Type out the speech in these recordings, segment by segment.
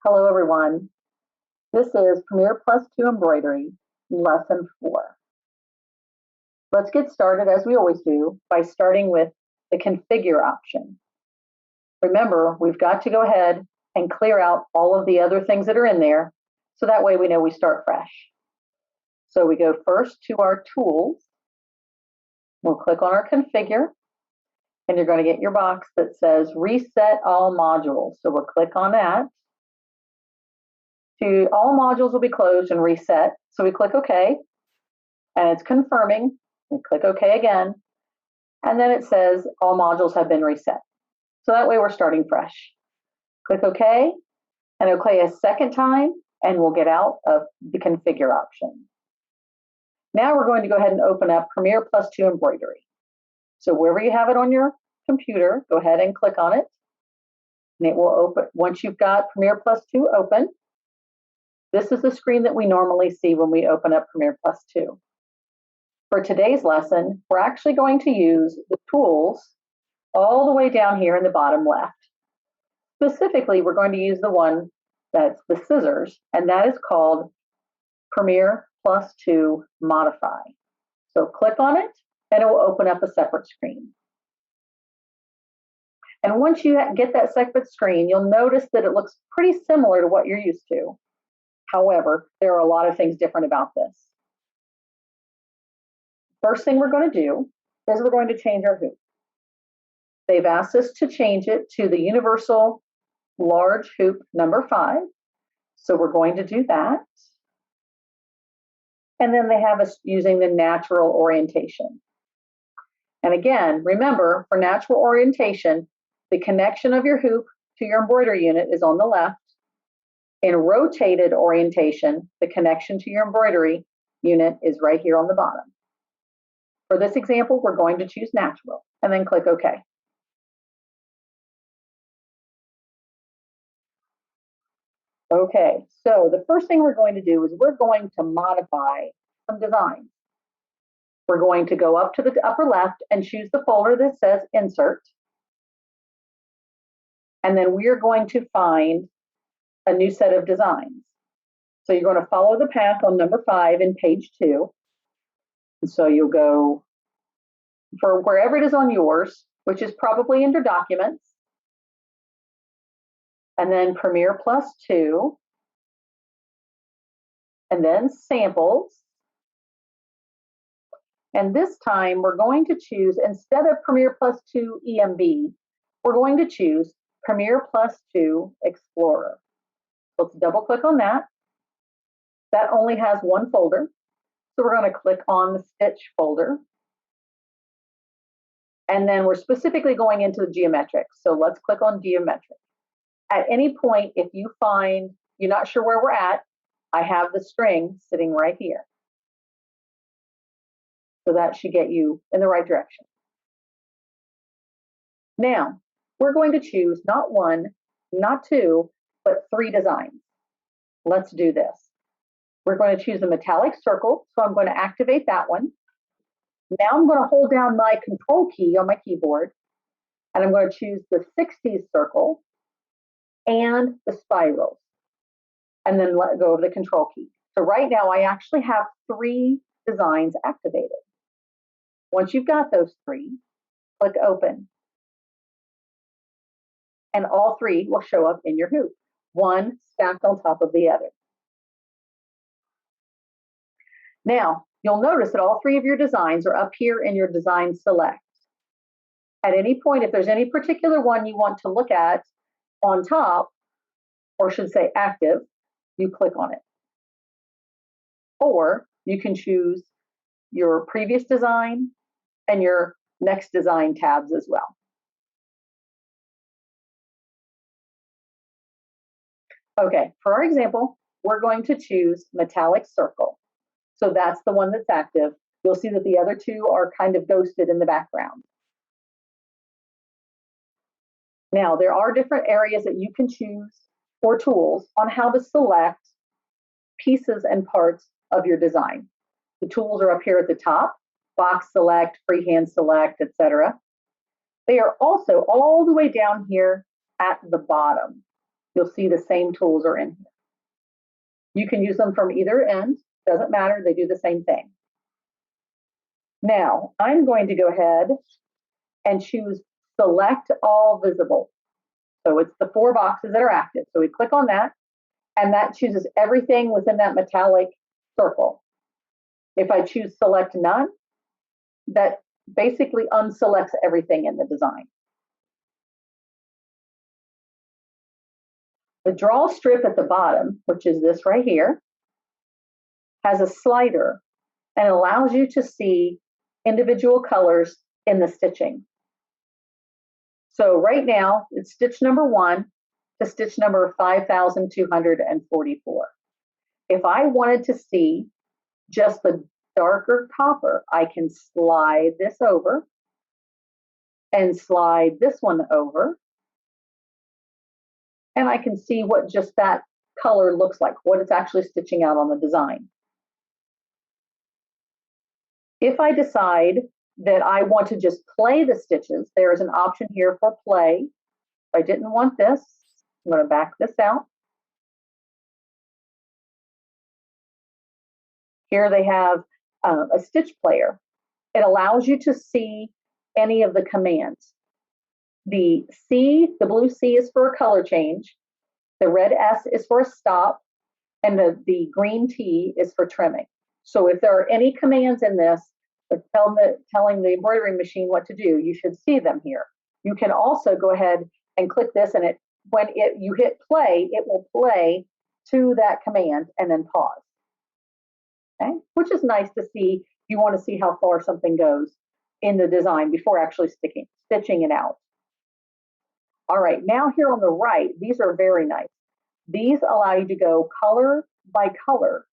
Hello everyone. This is Premier+2 Embroidery, Lesson 4. Let's get started as we always do by starting with the Configure option. Remember, we've got to go ahead and clear out all of the other things that are in there, so that way we know we start fresh. So we go first to our Tools. We'll click on our Configure, and you're going to get your box that says Reset All Modules. So we'll click on that. All modules will be closed and reset. So we click OK, and it's confirming. We click OK again, and then it says all modules have been reset. So that way we're starting fresh. Click OK, and OK a second time, and we'll get out of the Configure option. Now we're going to go ahead and open up Premier+2 Embroidery. So wherever you have it on your computer, go ahead and click on it, and it will open. Once you've got Premier+2 open, this is the screen that we normally see when we open up Premier+2. For today's lesson, we're actually going to use the tools all the way down here in the bottom left. Specifically, we're going to use the one that's the scissors, and that is called Premier+2 Modify. So click on it, and it will open up a separate screen. And once you get that separate screen, you'll notice that it looks pretty similar to what you're used to. However, there are a lot of things different about this. First thing we're going to do is we're going to change our hoop. They've asked us to change it to the universal large hoop number 5. So we're going to do that. And then they have us using the natural orientation. And again, remember, for natural orientation, the connection of your hoop to your embroidery unit is on the left. In rotated orientation, the connection to your embroidery unit is right here on the bottom. For this example, we're going to choose natural and then click OK. Okay, so the first thing we're going to do is we're going to modify some designs. We're going to go up to the upper left and choose the folder that says Insert. And then we're going to find a new set of designs. So you're going to follow the path on number 5 in page 2. And so you'll go for wherever it is on yours, which is probably under Documents, and then Premier+2, and then Samples. And this time we're going to choose, instead of Premier+2 EMB, we're going to choose Premier+2 Explorer. Let's double click on that. That only has one folder. So we're going to click on the Stitch folder. And then we're specifically going into the geometric. So let's click on Geometric. At any point, if you find you're not sure where we're at, I have the string sitting right here. So that should get you in the right direction. Now, we're going to choose not 1, not 2, but 3 designs. Let's do this. We're going to choose the metallic circle, so I'm going to activate that one. Now I'm going to hold down my Control key on my keyboard, and I'm going to choose the 60s circle and the spirals, and then let go of the Control key. So right now I actually have 3 designs activated. Once you've got those 3, click Open. And all 3 will show up in your hoop, one stacked on top of the other. Now, you'll notice that all 3 of your designs are up here in your Design Select. At any point, if there's any particular one you want to look at on top, or should say active, you click on it. Or you can choose your previous design and your next design tabs as well. Okay, for our example, we're going to choose metallic circle. So that's the one that's active. You'll see that the other 2 are kind of ghosted in the background. Now, there are different areas that you can choose or tools on how to select pieces and parts of your design. The tools are up here at the top, box select, freehand select, etc. They are also all the way down here at the bottom. You'll see the same tools are in here. You can use them from either end, doesn't matter, they do the same thing. Now, I'm going to go ahead and choose Select All Visible. So it's the 4 boxes that are active. So we click on that, and that chooses everything within that metallic circle. If I choose Select None, that basically unselects everything in the design. The draw strip at the bottom, which is this right here, has a slider and allows you to see individual colors in the stitching. So right now, it's stitch number 1 to stitch number 5,244. If I wanted to see just the darker copper, I can slide this over and slide this one over, and I can see what just that color looks like, what it's actually stitching out on the design. If I decide that I want to just play the stitches, there is an option here for play. If I didn't want this, I'm going to back this out. Here they have a stitch player. It allows you to see any of the commands. The C, the blue C is for a color change. The red S is for a stop. And the green T is for trimming. So if there are any commands in this, telling the embroidery machine what to do, you should see them here. You can also go ahead and click this, and when you hit play, it will play to that command and then pause. Okay, which is nice to see. You want to see how far something goes in the design before actually stitching it out. All right, now here on the right, these are very nice. These allow you to go color by color,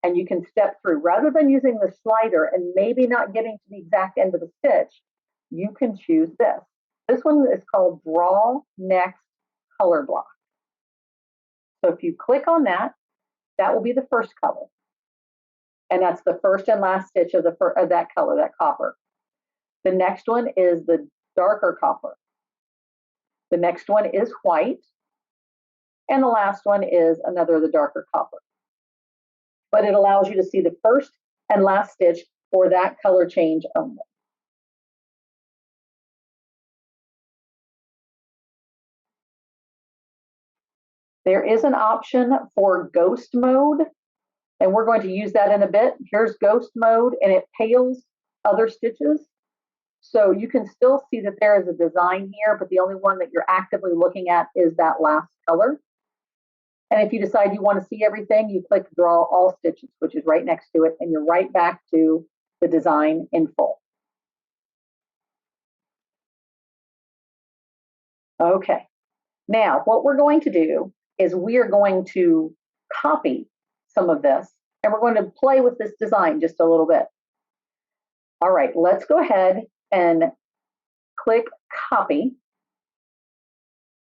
and you can step through. Rather than using the slider and maybe not getting to the exact end of the stitch, you can choose this. This one is called Draw Next Color Block. So if you click on that, that will be the first color. And that's the first and last stitch of that color, that copper. The next one is the darker copper. The next one is white. And the last one is another of the darker copper. But it allows you to see the first and last stitch for that color change only. There is an option for ghost mode, and we're going to use that in a bit. Here's ghost mode, and it pales other stitches. So you can still see that there is a design here, but the only one that you're actively looking at is that last color. And if you decide you want to see everything, you click Draw All Stitches, which is right next to it, and you're right back to the design in full. Okay, now what we're going to do is we are going to copy some of this, and we're going to play with this design just a little bit. All right, let's go ahead and click Copy.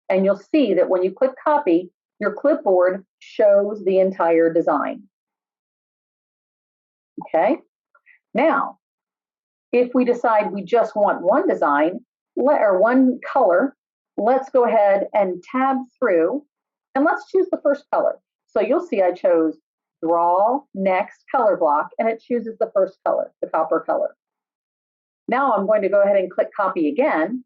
And you'll see that when you click Copy, your clipboard shows the entire design. Okay, now, if we decide we just want one design or one color, let's go ahead and tab through, and let's choose the first color. So you'll see I chose Draw Next Color Block, and it chooses the first color, the copper color. Now I'm going to go ahead and click Copy again,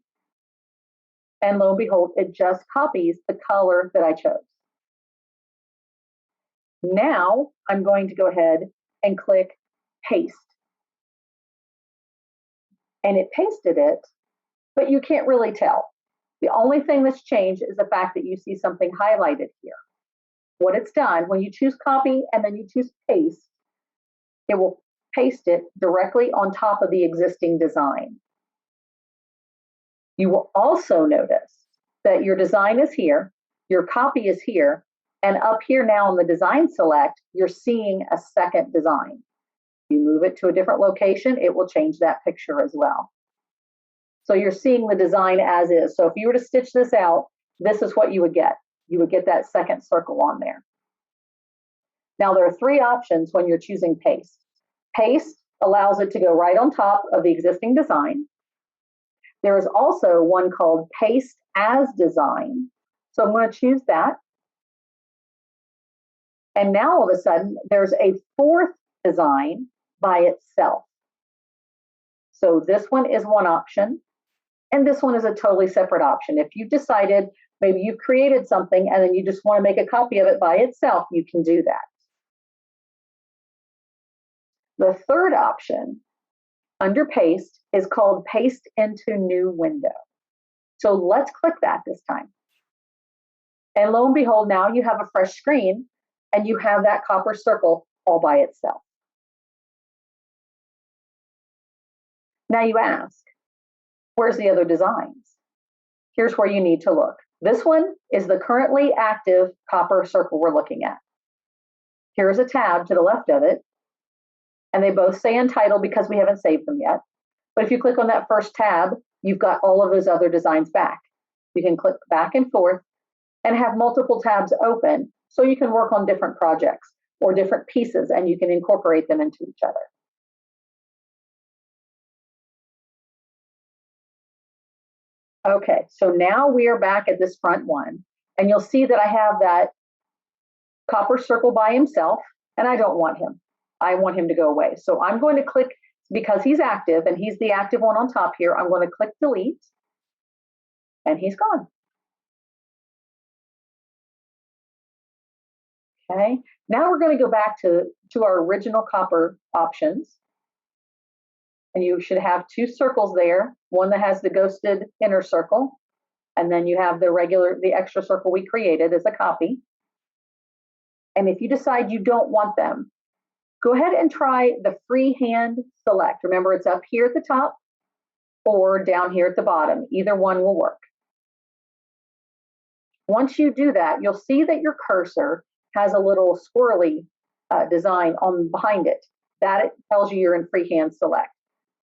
and lo and behold, it just copies the color that I chose. Now I'm going to go ahead and click Paste. And it pasted it, but you can't really tell. The only thing that's changed is the fact that you see something highlighted here. What it's done, when you choose Copy and then you choose Paste, it will paste it directly on top of the existing design. You will also notice that your design is here, your copy is here, and up here now on the Design Select, you're seeing a second design. You move it to a different location, it will change that picture as well. So you're seeing the design as is. So if you were to stitch this out, this is what you would get. You would get that second circle on there. Now there are 3 options when you're choosing Paste. Paste allows it to go right on top of the existing design. There is also one called Paste as Design. So I'm going to choose that. And now all of a sudden, there's a fourth design by itself. So this one is one option, and this one is a totally separate option. If you've decided maybe you've created something and then you just want to make a copy of it by itself, you can do that. The third option under paste is called paste into new window. So let's click that this time. And lo and behold, now you have a fresh screen and you have that copper circle all by itself. Now you ask, where's the other designs? Here's where you need to look. This one is the currently active copper circle we're looking at. Here's a tab to the left of it, and they both say Untitled because we haven't saved them yet. But if you click on that first tab, you've got all of those other designs back. You can click back and forth and have multiple tabs open so you can work on different projects or different pieces and you can incorporate them into each other. Okay, so now we are back at this front one, and you'll see that I have that copper circle by himself, and I don't want him. I want him to go away. So I'm going to click, because he's active, and he's the active one on top here, I'm going to click delete, and he's gone. Okay, now we're going to go back to our original copper options. And you should have two circles there, one that has the ghosted inner circle, and then you have the extra circle we created as a copy. And if you decide you don't want them, go ahead and try the freehand select. Remember, it's up here at the top or down here at the bottom. Either one will work. Once you do that, you'll see that your cursor has a little swirly design on behind it. That tells you you're in freehand select.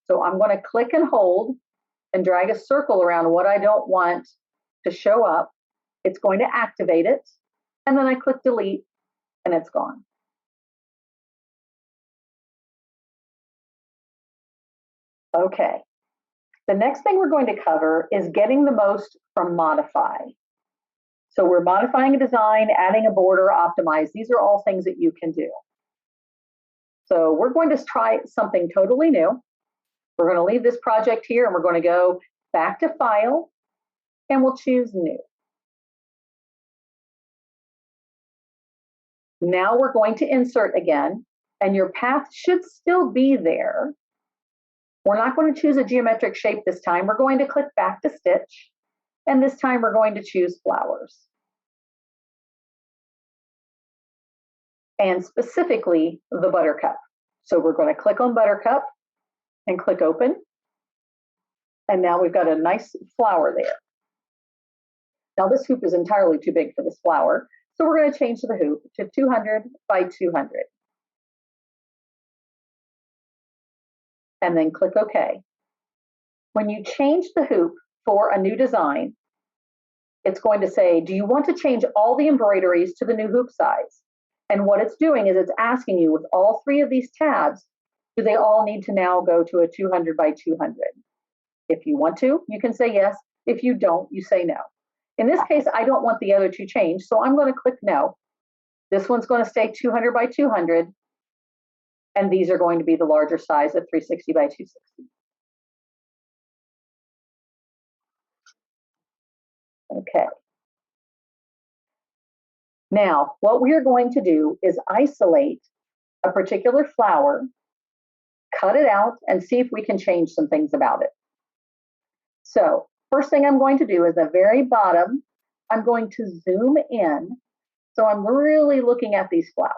So I'm going to click and hold and drag a circle around what I don't want to show up. It's going to activate it. And then I click delete and it's gone. Okay. The next thing we're going to cover is getting the most from modify. So we're modifying a design, adding a border, optimize. These are all things that you can do. So we're going to try something totally new. We're going to leave this project here and we're going to go back to File and we'll choose New. Now we're going to insert again and your path should still be there. We're not going to choose a geometric shape this time. We're going to click back to Stitch and this time we're going to choose Flowers. And specifically the Buttercup. So we're going to click on Buttercup and click Open. And now we've got a nice flower there. Now this hoop is entirely too big for this flower, so we're going to change the hoop to 200 by 200. And then click OK. When you change the hoop for a new design, it's going to say, do you want to change all the embroideries to the new hoop size? And what it's doing is it's asking you with all three of these tabs, do they all need to now go to a 200 by 200? If you want to, you can say yes. If you don't, you say no. In this case, I don't want the other to change, so I'm going to click no. This one's going to stay 200 by 200, and these are going to be the larger size of 360 by 260. Okay. Now, what we are going to do is isolate a particular flower, cut it out, and see if we can change some things about it. So, first thing I'm going to do is the very bottom, I'm going to zoom in. So I'm really looking at these flowers.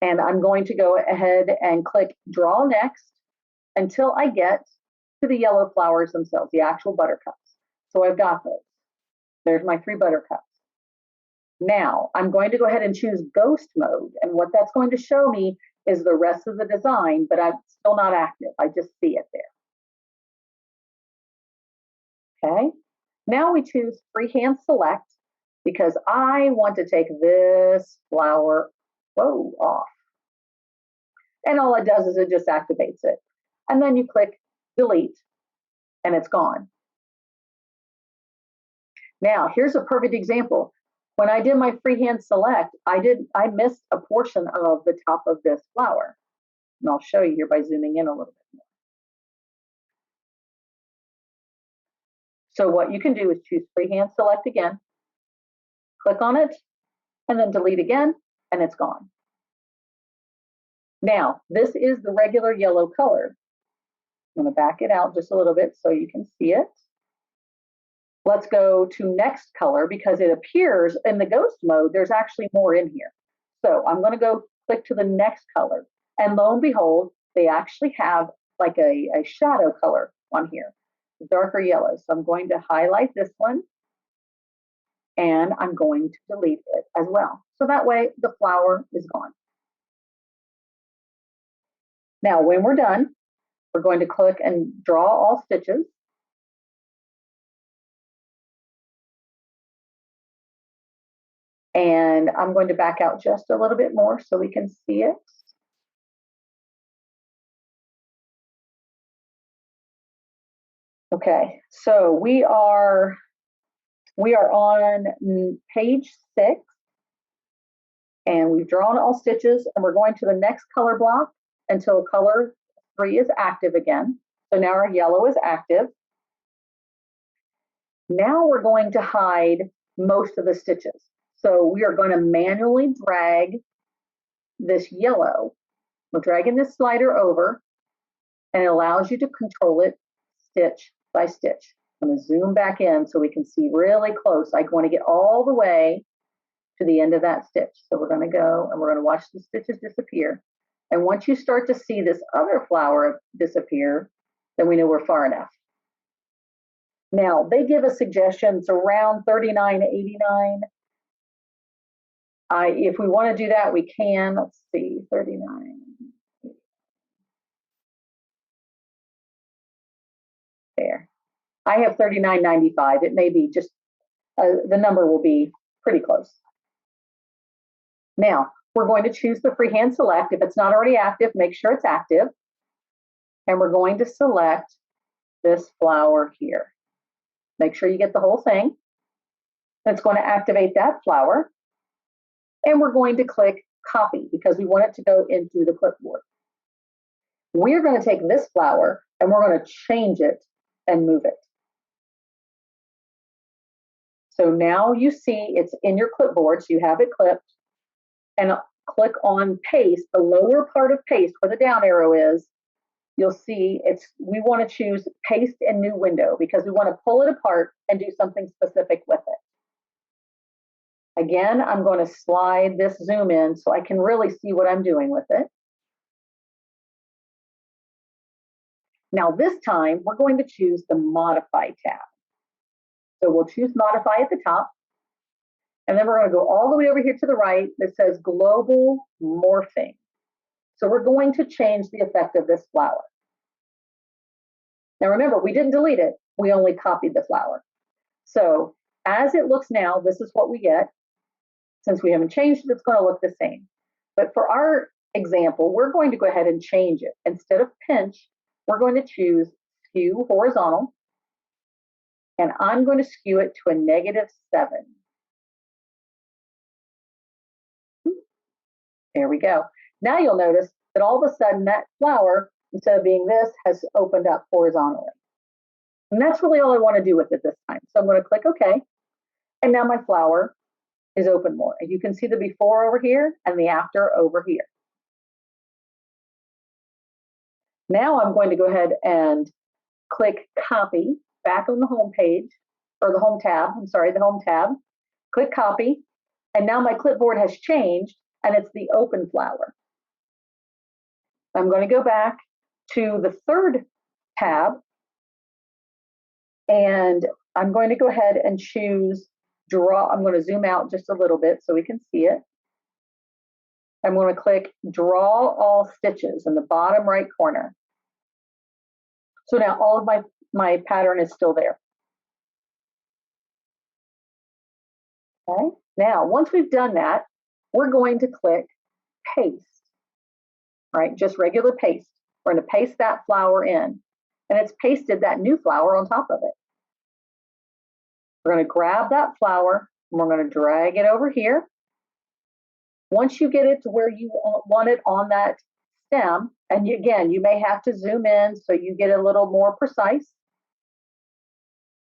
And I'm going to go ahead and click Draw Next until I get to the yellow flowers themselves, the actual buttercups. So I've got those. There's my 3 buttercups. Now I'm going to go ahead and choose Ghost Mode. And what that's going to show me is the rest of the design, but I'm still not active. I just see it there. Okay. Now we choose Freehand Select because I want to take this flower off. And all it does is it just activates it. And then you click Delete and it's gone. Now, here's a perfect example. When I did my freehand select, I missed a portion of the top of this flower. And I'll show you here by zooming in a little bit more. So what you can do is choose freehand select again, click on it, and then delete again, and it's gone. Now, this is the regular yellow color. I'm going to back it out just a little bit so you can see it. Let's go to next color because it appears in the ghost mode, there's actually more in here. So I'm going to go click to the next color. And lo and behold, they actually have like a shadow color on here, darker yellow. So I'm going to highlight this one and I'm going to delete it as well. So that way the flower is gone. Now, when we're done, we're going to click and draw all stitches. And I'm going to back out just a little bit more so we can see it. Okay, so we are on page 6, and we've drawn all stitches, and we're going to the next color block until color 3 is active again. So now our yellow is active. Now we're going to hide most of the stitches. So we are going to manually drag this yellow. We're dragging this slider over, and it allows you to control it stitch by stitch. I'm going to zoom back in so we can see really close. I want to get all the way to the end of that stitch. So we're going to go and we're going to watch the stitches disappear. And once you start to see this other flower disappear, then we know we're far enough. Now, they give us suggestions around 39 to 89. If we want to do that, we can. Let's see, 39. There. I have 39.95. It may be just, the number will be pretty close. Now, we're going to choose the freehand select. If it's not already active, make sure it's active. And we're going to select this flower here. Make sure you get the whole thing. It's going to activate that flower. And we're going to click copy because we want it to go into the clipboard. We're going to take this flower and we're going to change it and move it. So now you see it's in your clipboard, so you have it clipped. And click on paste, the lower part of paste where the down arrow is. You'll see we want to choose paste in new window because we want to pull it apart and do something specific with it. Again, I'm going to slide this zoom in so I can really see what I'm doing with it. Now this time, we're going to choose the Modify tab. So we'll choose Modify at the top. And then we're going to go all the way over here to the right that says Global Morphing. So we're going to change the effect of this flower. Now remember, we didn't delete it. We only copied the flower. So as it looks now, this is what we get. Since we haven't changed it, it's going to look the same. But for our example, we're going to go ahead and change it. Instead of pinch, we're going to choose Skew Horizontal. And I'm going to skew it to a -7. There we go. Now you'll notice that all of a sudden that flower, instead of being this, has opened up horizontally. And that's really all I want to do with it this time. So I'm going to click OK. And now my flower is open more. And you can see the before over here and the after over here. Now I'm going to go ahead and click Copy back on the home page, or the home tab. I'm sorry, the home tab. Click Copy. And now my clipboard has changed and it's the open flower. I'm going to go back to the third tab and I'm going to go ahead and choose Draw. I'm going to zoom out just a little bit so we can see it. I'm going to click Draw All Stitches in the bottom right corner. So now all of my pattern is still there. Okay. Now, once we've done that, we're going to click Paste. All right, just regular paste. We're going to paste that flower in, and it's pasted that new flower on top of it. We're going to grab that flower and we're going to drag it over here. Once you get it to where you want it on that stem, and again, you may have to zoom in so you get a little more precise.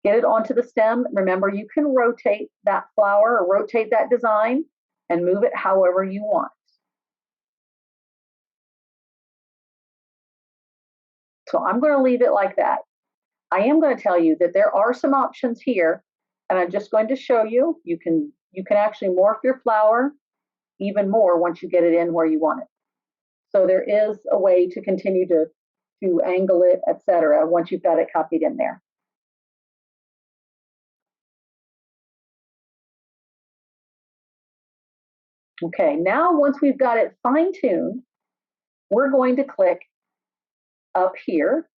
Get it onto the stem. Remember, you can rotate that flower or rotate that design and move it however you want. So I'm going to leave it like that. I am going to tell you that there are some options here, and I'm just going to show you. You can actually morph your flower even more once you get it in where you want it. So there is a way to continue to angle it, etc. once you've got it copied in there. Okay, now once we've got it fine-tuned, we're going to click up here.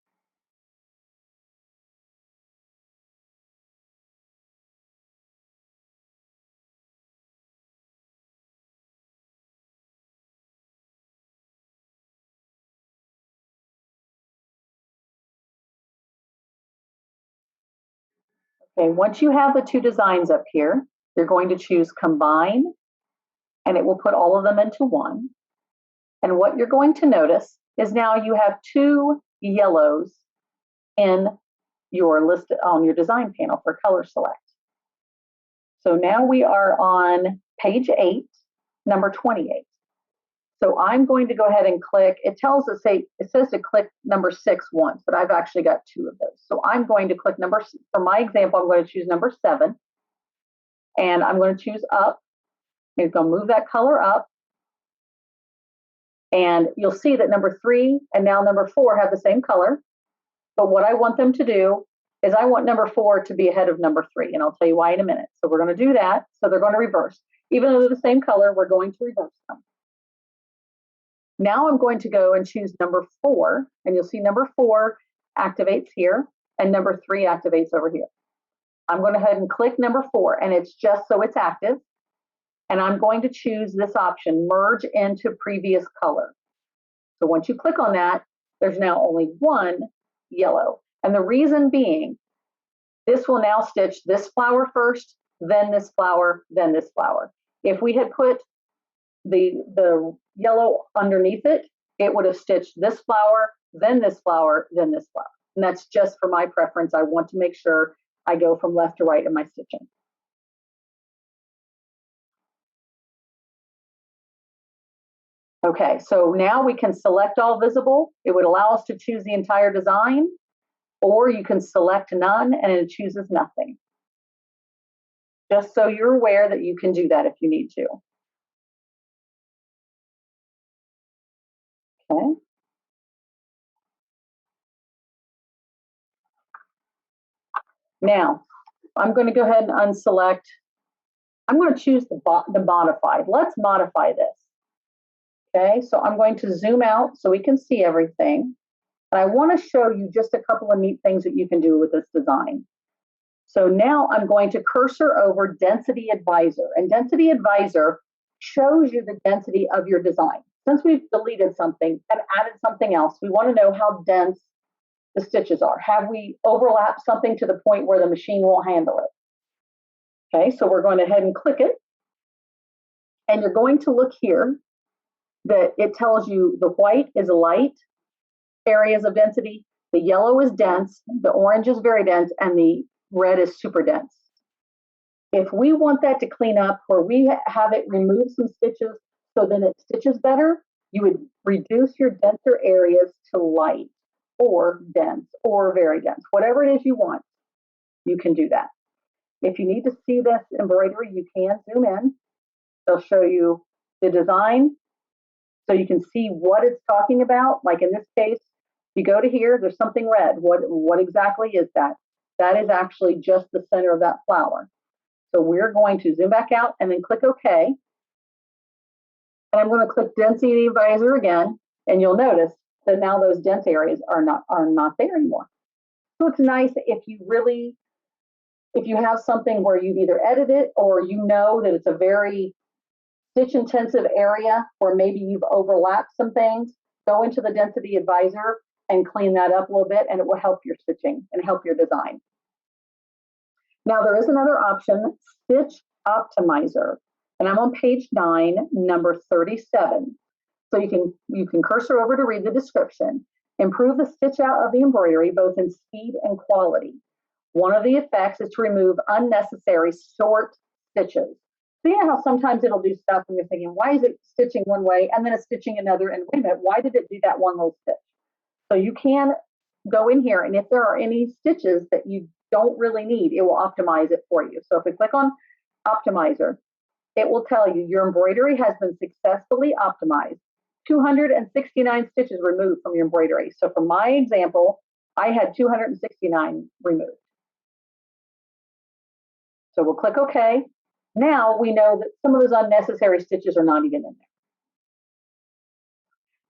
Okay, once you have the two designs up here, you're going to choose Combine, and it will put all of them into one. And what you're going to notice is now you have two yellows in your list on your design panel for color select. So now we are on page 8, number 28. So I'm going to go ahead and click. It says to click number 6 once, but I've actually got 2 of those. So I'm going to click for my example, I'm going to choose number 7, and I'm going to choose up. I'm going to move that color up, and you'll see that number 3 and now number 4 have the same color. But what I want them to do is I want number 4 to be ahead of number 3, and I'll tell you why in a minute. So we're going to do that. So they're going to reverse. Even though they're the same color, we're going to reverse them. Now I'm going to go and choose number 4, and you'll see number 4 activates here, and number 3 activates over here. I'm going to go ahead and click number 4, and it's just so it's active. And I'm going to choose this option, Merge into Previous Color. So once you click on that, there's now only one yellow. And the reason being, this will now stitch this flower first, then this flower, then this flower. If we had put the yellow underneath it, it would have stitched this flower, then this flower, then this flower. And that's just for my preference. I want to make sure I go from left to right in my stitching. Okay, so now we can select all visible. It would allow us to choose the entire design, or you can select none and it chooses nothing. Just so you're aware that you can do that if you need to. Okay. Now, I'm going to go ahead and unselect. I'm going to choose the modified. Let's modify this. Okay, so I'm going to zoom out so we can see everything. And I want to show you just a couple of neat things that you can do with this design. So now I'm going to cursor over Density Advisor. And Density Advisor shows you the density of your design. Since we've deleted something and added something else, we want to know how dense the stitches are. Have we overlapped something to the point where the machine won't handle it? Okay, so we're going to head and click it. And you're going to look here that it tells you the white is light areas of density, the yellow is dense, the orange is very dense, and the red is super dense. If we want that to clean up, where we have it remove some stitches so then it stitches better, you would reduce your denser areas to light or dense or very dense. Whatever it is you want, you can do that. If you need to see this embroidery, you can zoom in. They'll show you the design so you can see what it's talking about. Like in this case, you go to here, there's something red. What exactly is that? That is actually just the center of that flower. So we're going to zoom back out and then click OK. And I'm going to click Density Advisor again, and you'll notice that now those dense areas are not there anymore. So it's nice if you have something where you've either edited it or you know that it's a very stitch intensive area where maybe you've overlapped some things, go into the Density Advisor and clean that up a little bit, and it will help your stitching and help your design. Now there is another option, Stitch Optimizer, and I'm on page 9, number 37. So you can cursor over to read the description. Improve the stitch out of the embroidery, both in speed and quality. One of the effects is to remove unnecessary short stitches. So you know how sometimes it'll do stuff and you're thinking, why is it stitching one way and then it's stitching another? And wait a minute, why did it do that one little stitch? So you can go in here, and if there are any stitches that you don't really need, it will optimize it for you. So if we click on Optimizer, it will tell you your embroidery has been successfully optimized. 269 stitches removed from your embroidery. So for my example, I had 269 removed. So we'll click OK. Now we know that some of those unnecessary stitches are not even in there.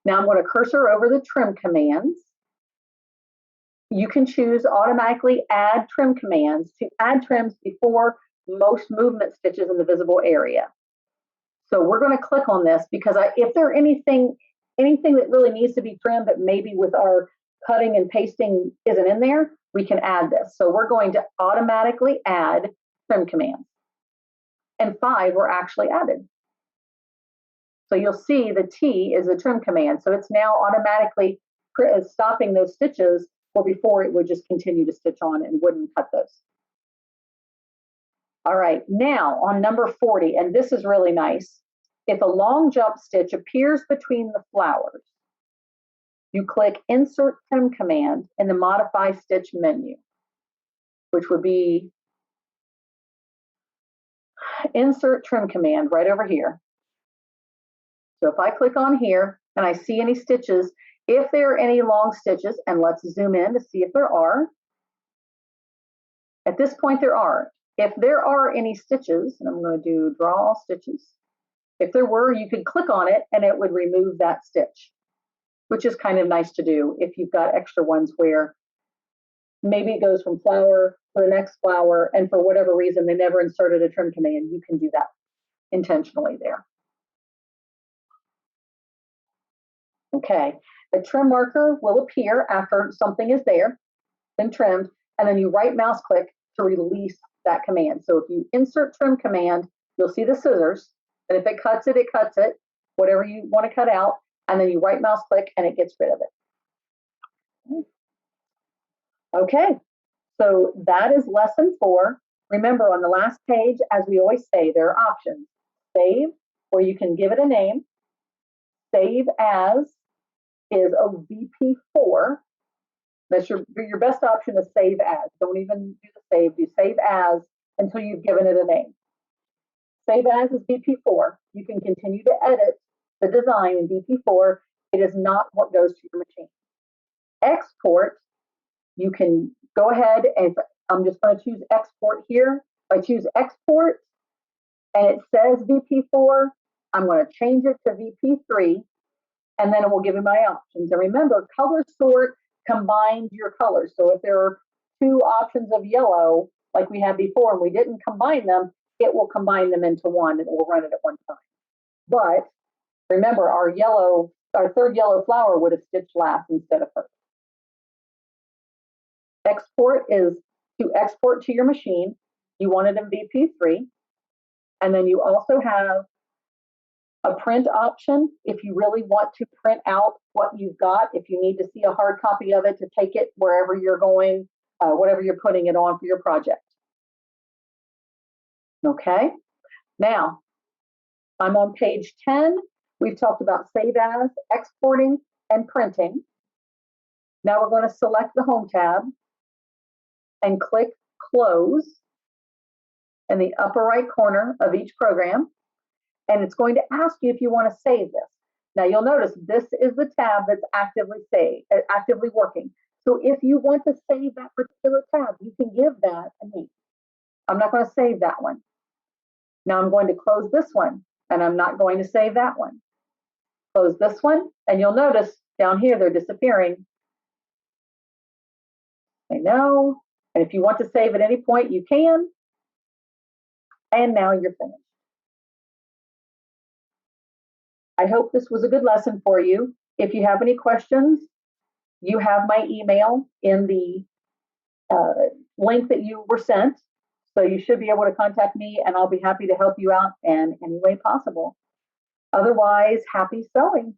Now I'm going to cursor over the trim commands. You can choose automatically add trim commands to add trims before most movement stitches in the visible area. So we're going to click on this because if there anything that really needs to be trimmed, but maybe with our cutting and pasting isn't in there, we can add this. So we're going to automatically add trim commands. And 5 were actually added. So you'll see the T is a trim command. So it's now automatically stopping those stitches, where before it would just continue to stitch on and wouldn't cut those. All right, now on number 40, and this is really nice. If a long jump stitch appears between the flowers, you click Insert Trim Command in the Modify Stitch menu, which would be Insert Trim Command right over here. So if I click on here and I see any stitches, if there are any long stitches, and let's zoom in to see if there are. At this point, there are. If there are any stitches, and I'm going to do Draw All Stitches. If there were, you could click on it and it would remove that stitch, which is kind of nice to do if you've got extra ones where maybe it goes from flower to the next flower, and for whatever reason they never inserted a trim command. You can do that intentionally there. Okay, the trim marker will appear after something is there, then trimmed, and then you right mouse click to release that command. So if you insert trim command, you'll see the scissors, and if it cuts it, it cuts it, whatever you want to cut out, and then you right mouse click and it gets rid of it. Okay, so that is lesson 4. Remember, on the last page, as we always say, there are options. Save, where you can give it a name. Save as is a VP4. That's your best option is save as. Don't even do the save. Do save as until you've given it a name. Save as is VP4. You can continue to edit the design in VP4. It is not what goes to your machine. Export, you can go ahead and I'm just going to choose export here. If I choose export and it says VP4, I'm going to change it to VP3, and then it will give me my options. And remember, color sort combines your colors. So if there are 2 options of yellow, like we had before, and we didn't combine them, it will combine them into one and it will run it at one time. But remember, our third yellow flower would have stitched last instead of first. Export is to export to your machine. You want it in VP3. And then you also have a print option if you really want to print out what you've got, if you need to see a hard copy of it to take it wherever you're going, whatever you're putting it on for your project. Okay, now I'm on page 10. We've talked about save as, exporting, and printing. Now we're going to select the Home tab and click Close in the upper right corner of each program. And it's going to ask you if you want to save this. Now you'll notice this is the tab that's actively working. So if you want to save that particular tab, you can give that a name. I'm not going to save that one. Now I'm going to close this one, and I'm not going to save that one. Close this one, and you'll notice down here they're disappearing. I know. And if you want to save at any point, you can. And now you're finished. I hope this was a good lesson for you. If you have any questions, you have my email in the link that you were sent. So you should be able to contact me and I'll be happy to help you out in any way possible. Otherwise, happy sewing.